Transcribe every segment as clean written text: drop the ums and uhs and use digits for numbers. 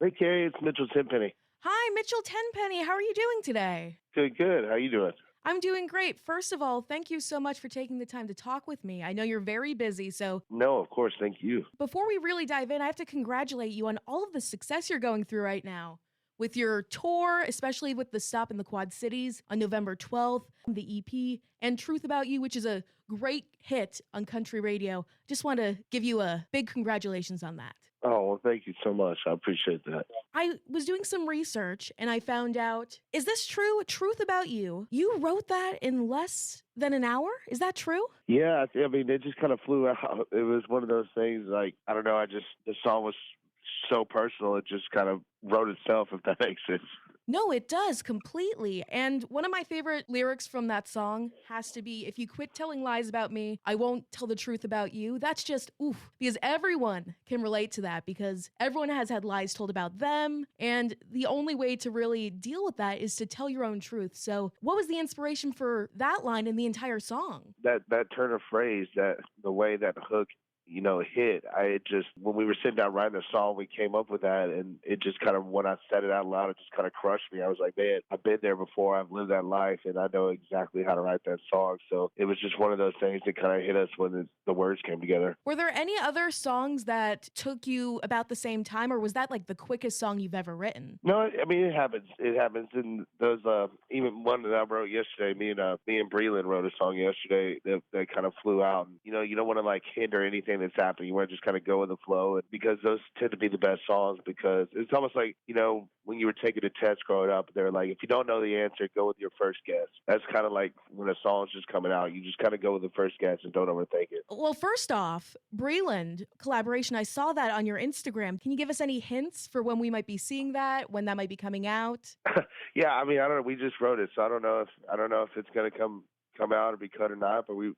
Hey, Carrie, it's Mitchell Tenpenny. Hi, Mitchell Tenpenny. How are you doing today? Good, good. How you doing? I'm doing great. First of all, thank you so much for taking the time to talk with me. I know you're very busy, so No, of course, thank you. before we really dive in, I have to congratulate you on all of the success you're going through right now. With your tour, especially with the stop in the Quad Cities on November 12th, the EP, and Truth About You, which is a great hit on country radio. Just want to give you a big congratulations on that. Oh, well, thank you so much. I appreciate that. I was doing some research and I found out, is this true? Truth About You. You wrote that in less than an hour? Is that true? Yeah, I mean, it just kind of flew out. It was one of those things, like, I don't know, the song was so personal, it just kind of wrote itself, if that makes sense. No, it does completely. And one of my favorite lyrics from that song has to be, if you quit telling lies about me, I won't tell the truth about you. That's just oof, because everyone can relate to that because everyone has had lies told about them. And the only way to really deal with that is to tell your own truth. So, what was the inspiration for that line in the entire song? That turn of phrase, that the way that hook, hit. When we were sitting down writing the song, we came up with that, and it just kind of, when I said it out loud, it just kind of crushed me. I was like, man, I've been there before. I've lived that life, and I know exactly how to write that song. So it was just one of those things that kind of hit us when the words came together. Were there any other songs that took you about the same time, or was that like the quickest song you've ever written? No, I mean it happens. It happens, and those even one that I wrote yesterday. Me and Breland wrote a song yesterday that kind of flew out. And, you don't want to like hinder anything that's happening. You want to just kind of go with the flow, and because those tend to be the best songs. Because it's almost like when you were taking a test growing up, they're like, if you don't know the answer, go with your first guess. That's kind of like when a song's just coming out, you just kind of go with the first guess and don't overthink it. Well, first off, Breland collaboration, I saw that on your Instagram. Can you give us any hints for when we might be seeing that, when that might be coming out? Yeah, I mean, I don't know. We just wrote it, so I don't know if it's gonna come out or be cut or not. But we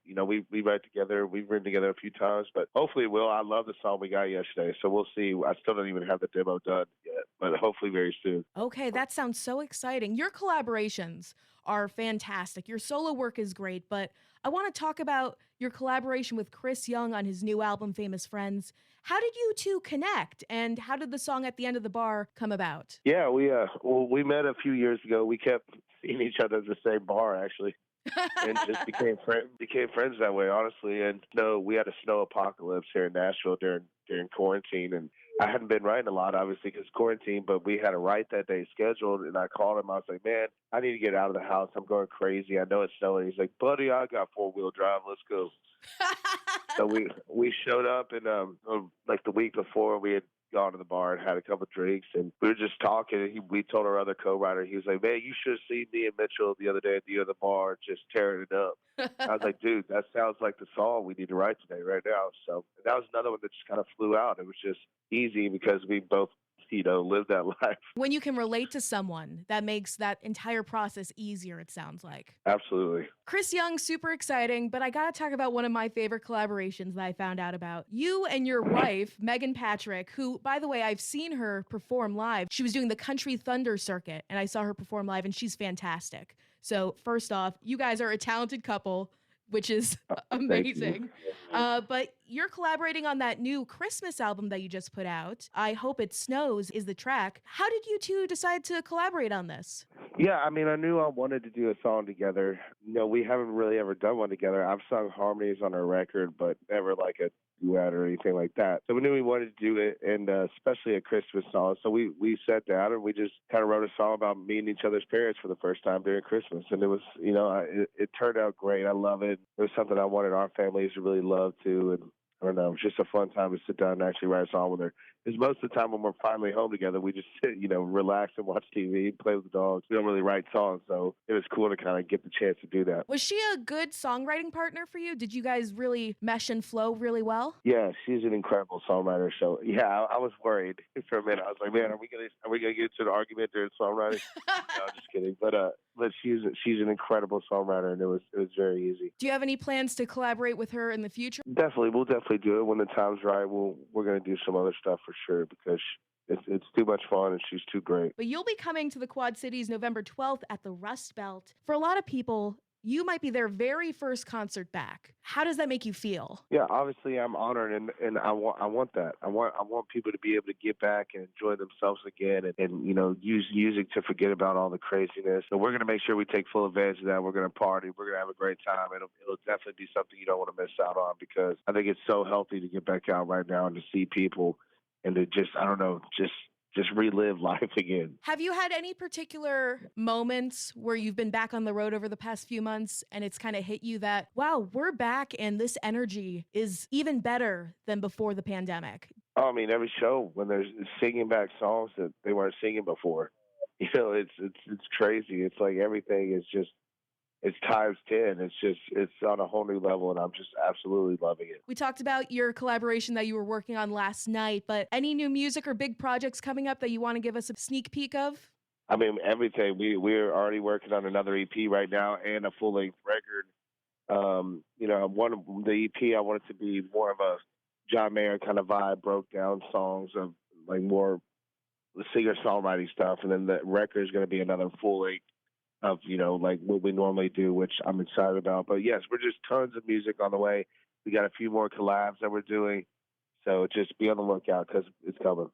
write together. We've written together a few times, but hopefully it will. I love the song we got yesterday, so we'll see. I still don't even have the demo done yet, but hopefully very soon. Okay, that sounds so exciting. Your collaborations are fantastic. Your solo work is great, but I want to talk about your collaboration with Chris Young on his new album, Famous Friends. How did you two connect, and how did the song At the End of the Bar come about? Yeah, we met a few years ago. We kept seeing each other at the same bar actually, and just became friends that way, honestly. And no, we had a snow apocalypse here in Nashville during quarantine, and I hadn't been writing a lot, obviously, because quarantine. But we had a write that day scheduled, and I called him. I was like, "Man, I need to get out of the house. I'm going crazy. I know it's snowing." He's like, "Buddy, I got 4-wheel drive. Let's go." So we showed up, and like the week before, we had gone to the bar and had a couple drinks, and we were just talking. And we told our other co-writer, he was like, "Man, you should have seen me and Mitchell the other day at the other bar, just tearing it up." I was like, "Dude, that sounds like the song we need to write today, right now." So that was another one that just kind of flew out. It was just easy because we both, lived that life. When you can relate to someone, that makes that entire process easier, it sounds like. Absolutely. Chris Young, super exciting, but I gotta talk about one of my favorite collaborations that I found out about. You and your wife, Megan Patrick, who, by the way, I've seen her perform live. She was doing the Country Thunder circuit, and I saw her perform live, and she's fantastic. So, first off, you guys are a talented couple, which is Thank you. amazing. But you're collaborating on that new Christmas album that you just put out. I Hope It Snows is the track. How did you two decide to collaborate on this? Yeah, I mean, I knew I wanted to do a song together. We haven't really ever done one together. I've sung harmonies on our record, but never like a duet or anything like that. So we knew we wanted to do it, and especially a Christmas song. So we sat down and we just kind of wrote a song about meeting each other's parents for the first time during Christmas. And it was, it turned out great. I love it. It was something I wanted our families to really love too. And I don't know, it's just a fun time to sit down and actually write a song with her. Because most of the time when we're finally home together, we just sit, relax and watch TV, play with the dogs. We don't really write songs, so it was cool to kind of get the chance to do that. Was she a good songwriting partner for you? Did you guys really mesh and flow really well? Yeah, she's an incredible songwriter. So yeah, I was worried for a minute. I was like, man, are we gonna get into an argument during songwriting? No, I'm just kidding. But she's an incredible songwriter, and it was very easy. Do you have any plans to collaborate with her in the future? Definitely, we'll definitely do it when the time's right. We're gonna do some other stuff for sure because it's too much fun and she's too great. But you'll be coming to the Quad Cities November 12th at the Rust Belt. For a lot of people, you might be their very first concert back. How does that make you feel? Yeah, obviously I'm honored, and I want that. I want people to be able to get back and enjoy themselves again, and use music to forget about all the craziness. So we're gonna make sure we take full advantage of that. We're gonna party. We're gonna have a great time. It'll definitely be something you don't want to miss out on, because I think it's so healthy to get back out right now and to see people and to just, I don't know, just relive life again. Have you had any particular moments where you've been back on the road over the past few months and it's kind of hit you that, wow, we're back and this energy is even better than before the pandemic? Oh, I mean, every show when they're singing back songs that they weren't singing before, it's crazy. It's like everything is just, it's times 10. It's on a whole new level, and I'm just absolutely loving it. We talked about your collaboration that you were working on last night, but any new music or big projects coming up that you want to give us a sneak peek of? I mean, everything. We're already working on another EP right now and a full length record. One of the EP, I want it to be more of a John Mayer kind of vibe, broke down songs of like more singer songwriting stuff, and then the record is going to be another full length of like what we normally do, which I'm excited about. But yes, we're just tons of music on the way. We got a few more collabs that we're doing, so just be on the lookout because it's coming.